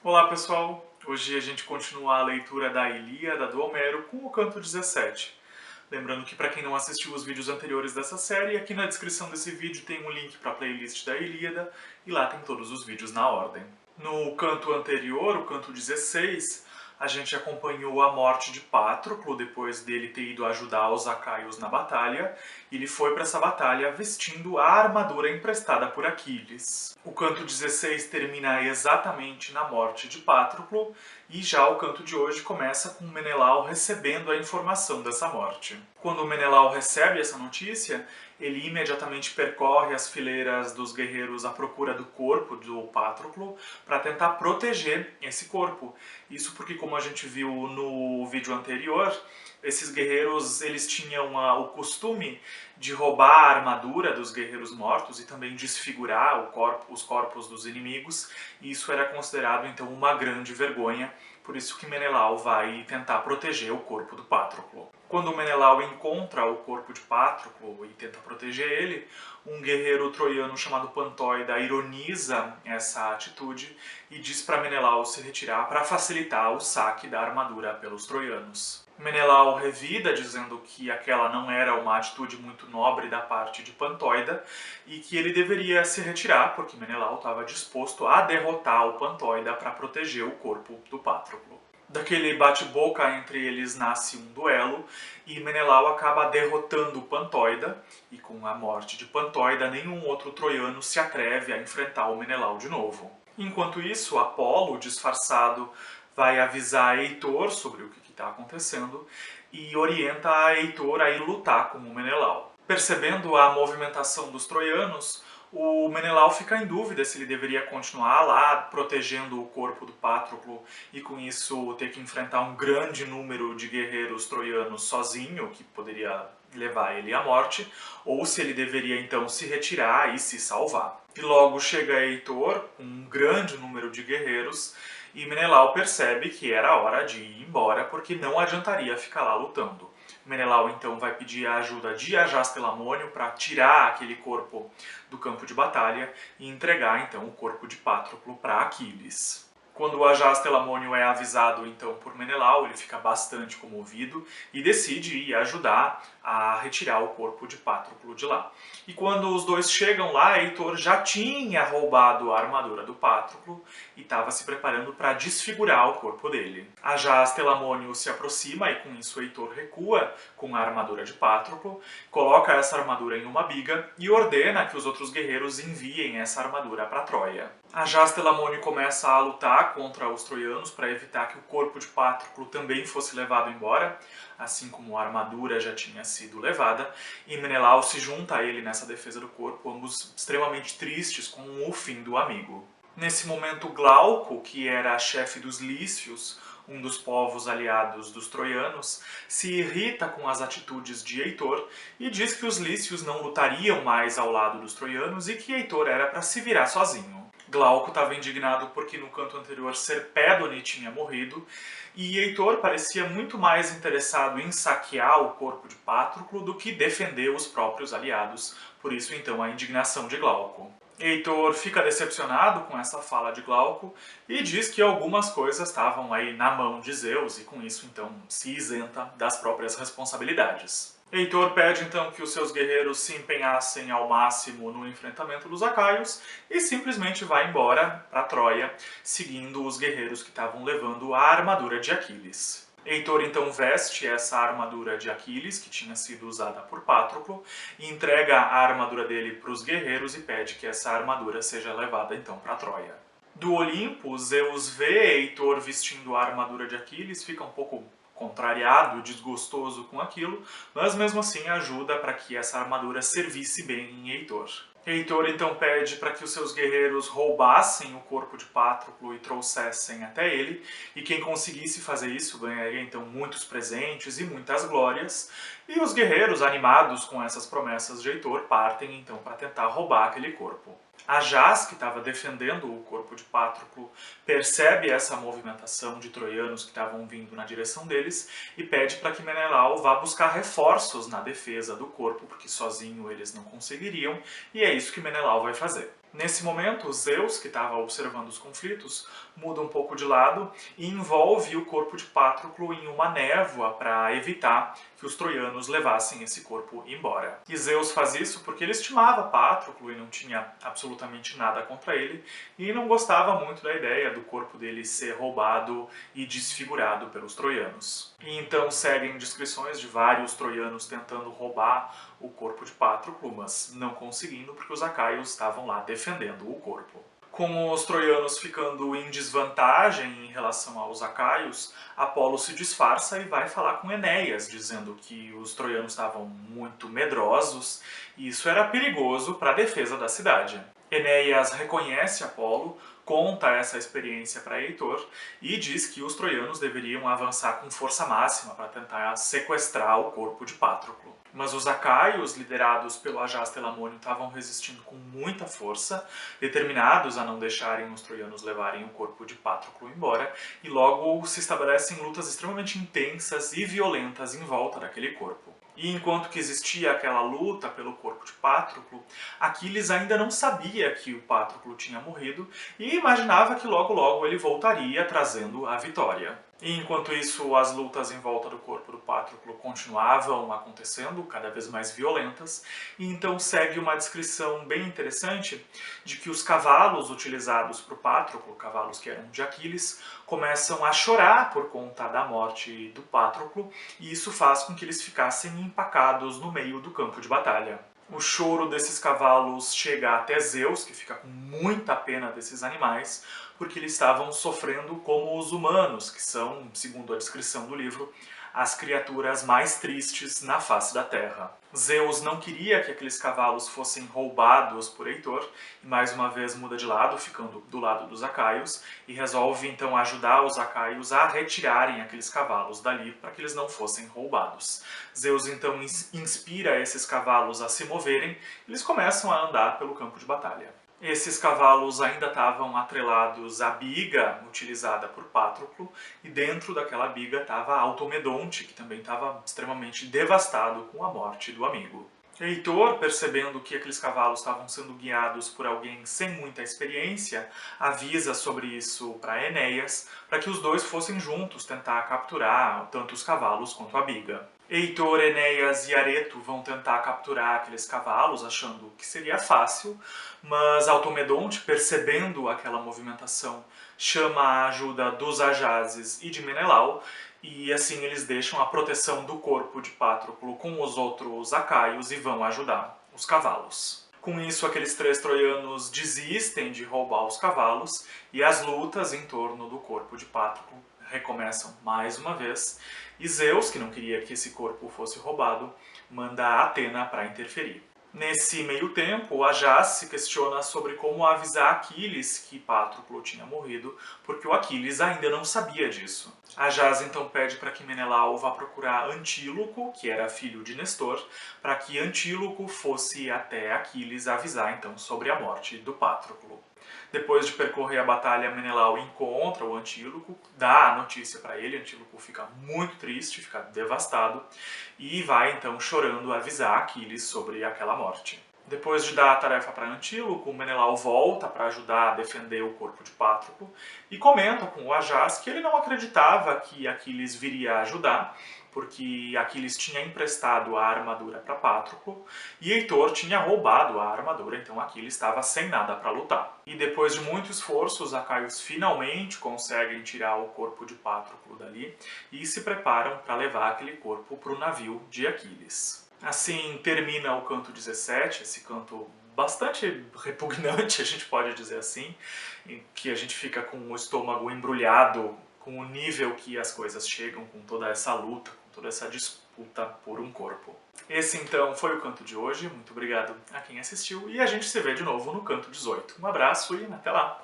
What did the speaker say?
Olá pessoal, hoje a gente continua a leitura da Ilíada do Homero com o canto 17. Lembrando que para quem não assistiu os vídeos anteriores dessa série, aqui na descrição desse vídeo tem um link para a playlist da Ilíada e lá tem todos os vídeos na ordem. No canto anterior, o canto 16, a gente acompanhou a morte de Patroclo depois dele ter ido ajudar os Acaios na batalha. Ele foi para essa batalha vestindo a armadura emprestada por Aquiles. O canto 16 termina exatamente na morte de Patroclo e já o canto de hoje começa com Menelau recebendo a informação dessa morte. Quando Menelau recebe essa notícia, ele imediatamente percorre as fileiras dos guerreiros à procura do corpo do Patroclo para tentar proteger esse corpo. Isso porque, como a gente viu no vídeo anterior, esses guerreiros eles tinham o costume de roubar a armadura dos guerreiros mortos e também desfigurar os corpos dos inimigos, e isso era considerado então uma grande vergonha, por isso que Menelau vai tentar proteger o corpo do Patroclo. Quando Menelau encontra o corpo de Patroclo e tenta proteger ele, um guerreiro troiano chamado Pantoida ironiza essa atitude e diz para Menelau se retirar para facilitar o saque da armadura pelos troianos. Menelau revida dizendo que aquela não era uma atitude muito nobre da parte de Pantoida e que ele deveria se retirar porque Menelau estava disposto a derrotar o Pantoida para proteger o corpo do Patroclo. Daquele bate-boca entre eles nasce um duelo e Menelau acaba derrotando o Pantoida, e com a morte de Pantoida nenhum outro troiano se atreve a enfrentar o Menelau de novo. Enquanto isso, Apolo, disfarçado, vai avisar Heitor sobre o que está acontecendo e orienta a Heitor a ir lutar com o Menelau. Percebendo a movimentação dos troianos, o Menelau fica em dúvida se ele deveria continuar lá protegendo o corpo do Patroclo e com isso ter que enfrentar um grande número de guerreiros troianos sozinho, que poderia levar ele à morte, ou se ele deveria então se retirar e se salvar. E logo chega Heitor com um grande número de guerreiros e Menelau percebe que era hora de ir embora porque não adiantaria ficar lá lutando. Menelau então vai pedir a ajuda de Ajas Telamônio para tirar aquele corpo do campo de batalha e entregar então o corpo de Patroclo para Aquiles. Quando o Ajas Telamônio é avisado então por Menelau, ele fica bastante comovido e decide ir ajudar a retirar o corpo de Patroclo de lá. E quando os dois chegam lá, Heitor já tinha roubado a armadura do Patroclo e estava se preparando para desfigurar o corpo dele. Ajas Telamônio se aproxima e com isso Heitor recua com a armadura de Patroclo, coloca essa armadura em uma biga e ordena que os outros guerreiros enviem essa armadura para Troia. Ajas Telamônio começa a lutar contra os troianos para evitar que o corpo de Patroclo também fosse levado embora, assim como a armadura já tinha sido levada, e Menelau se junta a ele nessa defesa do corpo, ambos extremamente tristes com o fim do amigo. Nesse momento, Glauco, que era chefe dos Lícios, um dos povos aliados dos troianos, se irrita com as atitudes de Heitor e diz que os lícios não lutariam mais ao lado dos troianos e que Heitor era para se virar sozinho. Glauco estava indignado porque no canto anterior Serpédone tinha morrido e Heitor parecia muito mais interessado em saquear o corpo de Patroclo do que defender os próprios aliados, por isso então a indignação de Glauco. Heitor fica decepcionado com essa fala de Glauco e diz que algumas coisas estavam aí na mão de Zeus e com isso então se isenta das próprias responsabilidades. Heitor pede então que os seus guerreiros se empenhassem ao máximo no enfrentamento dos Acaios e simplesmente vai embora para Troia, seguindo os guerreiros que estavam levando a armadura de Aquiles. Heitor então veste essa armadura de Aquiles, que tinha sido usada por Patroclo, e entrega a armadura dele para os guerreiros e pede que essa armadura seja levada então para Troia. Do Olimpo, Zeus vê Heitor vestindo a armadura de Aquiles, fica um pouco contrariado, desgostoso com aquilo, mas mesmo assim ajuda para que essa armadura servisse bem em Heitor. Heitor então pede para que os seus guerreiros roubassem o corpo de Patroclo e trouxessem até ele, e quem conseguisse fazer isso ganharia então muitos presentes e muitas glórias, e os guerreiros, animados com essas promessas de Heitor, partem então para tentar roubar aquele corpo. Ajas, que estava defendendo o corpo de Patroclo, percebe essa movimentação de troianos que estavam vindo na direção deles e pede para que Menelau vá buscar reforços na defesa do corpo, porque sozinho eles não conseguiriam, e é isso que Menelau vai fazer. Nesse momento, Zeus, que estava observando os conflitos, muda um pouco de lado e envolve o corpo de Patroclo em uma névoa para evitar que os troianos levassem esse corpo embora. E Zeus faz isso porque ele estimava Patroclo e não tinha absolutamente nada contra ele, e não gostava muito da ideia do corpo dele ser roubado e desfigurado pelos troianos. E então seguem descrições de vários troianos tentando roubar o corpo de Patroclo, mas não conseguindo porque os acaios estavam lá defendendo o corpo. Com os troianos ficando em desvantagem em relação aos acaios, Apolo se disfarça e vai falar com Enéas, dizendo que os troianos estavam muito medrosos e isso era perigoso para a defesa da cidade. Enéas reconhece Apolo, conta essa experiência para Heitor e diz que os troianos deveriam avançar com força máxima para tentar sequestrar o corpo de Patroclo. Mas os acaios, liderados pelo Ajás Telamônio, estavam resistindo com muita força, determinados a não deixarem os troianos levarem o corpo de Patroclo embora, e logo se estabelecem lutas extremamente intensas e violentas em volta daquele corpo. E enquanto que existia aquela luta pelo corpo de Patroclo, Aquiles ainda não sabia que o Patroclo tinha morrido e imaginava que logo logo ele voltaria trazendo a vitória. E enquanto isso, as lutas em volta do corpo do Patroclo continuavam acontecendo, cada vez mais violentas, e então segue uma descrição bem interessante de que os cavalos utilizados para o Patroclo, cavalos que eram de Aquiles, começam a chorar por conta da morte do Patroclo, e isso faz com que eles ficassem empacados no meio do campo de batalha. O choro desses cavalos chega até Zeus, que fica com muita pena desses animais, porque eles estavam sofrendo como os humanos, que são, segundo a descrição do livro, as criaturas mais tristes na face da Terra. Zeus não queria que aqueles cavalos fossem roubados por Heitor, e mais uma vez muda de lado, ficando do lado dos acaios, e resolve então ajudar os acaios a retirarem aqueles cavalos dali para que eles não fossem roubados. Zeus então inspira esses cavalos a se moverem, e eles começam a andar pelo campo de batalha. Esses cavalos ainda estavam atrelados à biga utilizada por Patroclo, e dentro daquela biga estava Automedonte, que também estava extremamente devastado com a morte do amigo. Heitor, percebendo que aqueles cavalos estavam sendo guiados por alguém sem muita experiência, avisa sobre isso para Enéas, para que os dois fossem juntos tentar capturar tanto os cavalos quanto a biga. Heitor, Enéas e Areto vão tentar capturar aqueles cavalos, achando que seria fácil, mas Automedonte, percebendo aquela movimentação, chama a ajuda dos Ajases e de Menelau, e assim eles deixam a proteção do corpo de Patroclo com os outros acaios e vão ajudar os cavalos. Com isso, aqueles 3 troianos desistem de roubar os cavalos e as lutas em torno do corpo de Patroclo recomeçam mais uma vez, e Zeus, que não queria que esse corpo fosse roubado, manda Atena para interferir. Nesse meio tempo, Ajás se questiona sobre como avisar Aquiles que Patroclo tinha morrido, porque o Aquiles ainda não sabia disso. Ajás então pede para que Menelau vá procurar Antíloco, que era filho de Nestor, para que Antíloco fosse até Aquiles avisar então sobre a morte do Patroclo. Depois de percorrer a batalha, Menelau encontra o Antíloco, dá a notícia para ele, Antíloco fica muito triste, fica devastado, e vai então chorando avisar Aquiles sobre aquela morte. Depois de dar a tarefa para Antíloco, Menelau volta para ajudar a defender o corpo de Patroclo e comenta com o Ajás que ele não acreditava que Aquiles viria ajudar, porque Aquiles tinha emprestado a armadura para Patroclo e Heitor tinha roubado a armadura, então Aquiles estava sem nada para lutar. E depois de muito esforço, os acaios finalmente conseguem tirar o corpo de Patroclo dali e se preparam para levar aquele corpo para o navio de Aquiles. Assim termina o canto 17, esse canto bastante repugnante, a gente pode dizer assim, em que a gente fica com o estômago embrulhado com o nível que as coisas chegam, com toda essa luta, com toda essa disputa por um corpo. Esse então foi o canto de hoje, muito obrigado a quem assistiu e a gente se vê de novo no canto 18. Um abraço e até lá!